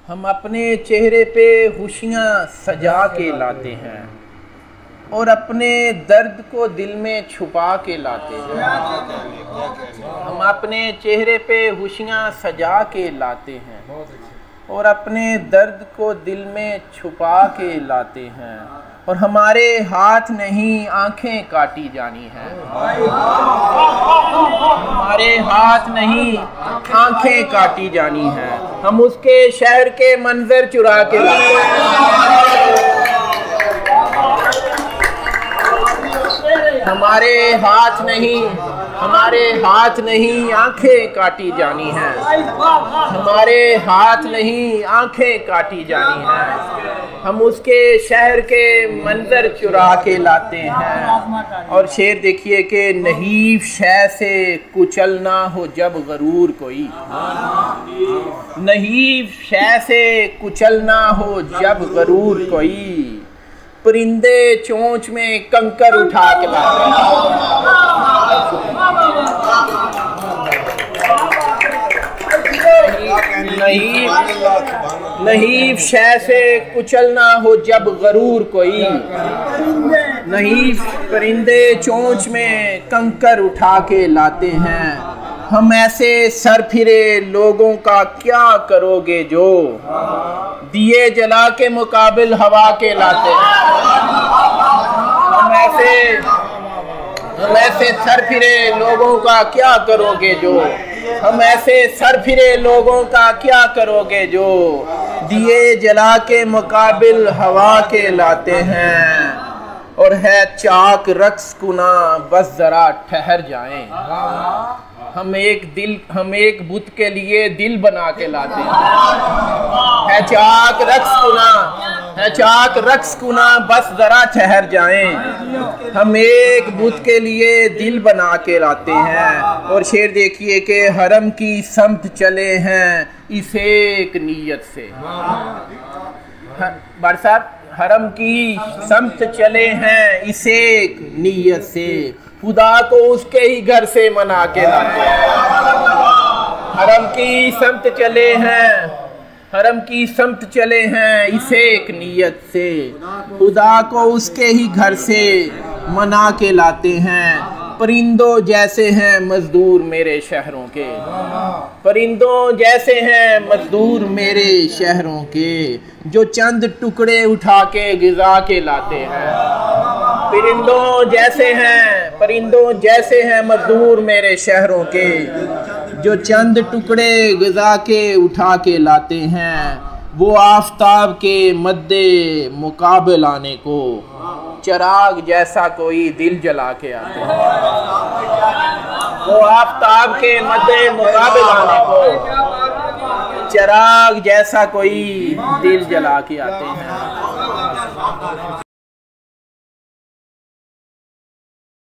हम अपने चेहरे पे खुशियाँ सजा के लाते हैं और अपने दर्द को दिल में छुपा के लाते हैं। हम अपने चेहरे पे खुशियाँ सजा के लाते हैं और अपने दर्द को दिल में छुपा के लाते हैं। और हमारे हाथ नहीं आंखें काटी जानी हैं। हमारे हाथ नहीं आंखें काटी जानी हैं। हम उसके शहर के मंजर चुरा के लाते हैं। हमारे हाथ नहीं आंखें काटी जानी हैं। हमारे हाथ नहीं आंखें काटी जानी हैं। हम उसके शहर के मंजर चुरा के लाते हैं। और शेर देखिए कि नहीफ शय से कुचलना हो जब गरूर कोई, नहीफ शय से कुचलना हो जब गरूर कोई, परिंदे चोंच में कंकर उठा के लाते हैं। नहीफ शय से कुचलना हो जब गरूर कोई, नहीफ परिंदे चोंच में कंकर उठा के लाते हैं। हम ऐसे सर फिरे लोगों का क्या करोगे जो दिए जला के मुकाबिल हवा के लाते हैं। हम ऐसे सर फिरे लोगों का क्या करोगे जो, हम ऐसे सर फिरे लोगों का क्या करोगे जो दिए जला के मुकाबिल हवा के लाते हैं। और है चाक रक्स कुना बस जरा ठहर जाएं, हम एक बुत के लिए दिल बना के लाते हैं। है चाक रक्स कुना बस जरा ठहर जाएं, हम एक बुत के लिए दिल बना के लाते हैं। और शेर देखिए कि हरम की समत चले हैं इस एक नीयत से, बार साहब हरम की समत चले हैं इस एक नीयत से, खुदा को उसके ही घर से मना के लाते हैं। हरम की समत चले हैं इस एक नीयत से, खुदा को उसके ही घर से मना के लाते हैं। परिंदों जैसे हैं मजदूर मेरे शहरों के, परिंदों जैसे हैं मजदूर मेरे शहरों के, जो चंद टुकड़े उठा के गिजा के लाते हैं। परिंदों जैसे हैं मजदूर मेरे शहरों के, जो चंद टुकड़े गिजा के उठा के लाते हैं। वो आफताब के मद्दे मुकाबिल आने को चिराग जैसा कोई दिल जला के आते हैं। वो आफताब के मद्दे मुकाबिल आने को चिराग जैसा कोई दिल जला के आते हैं।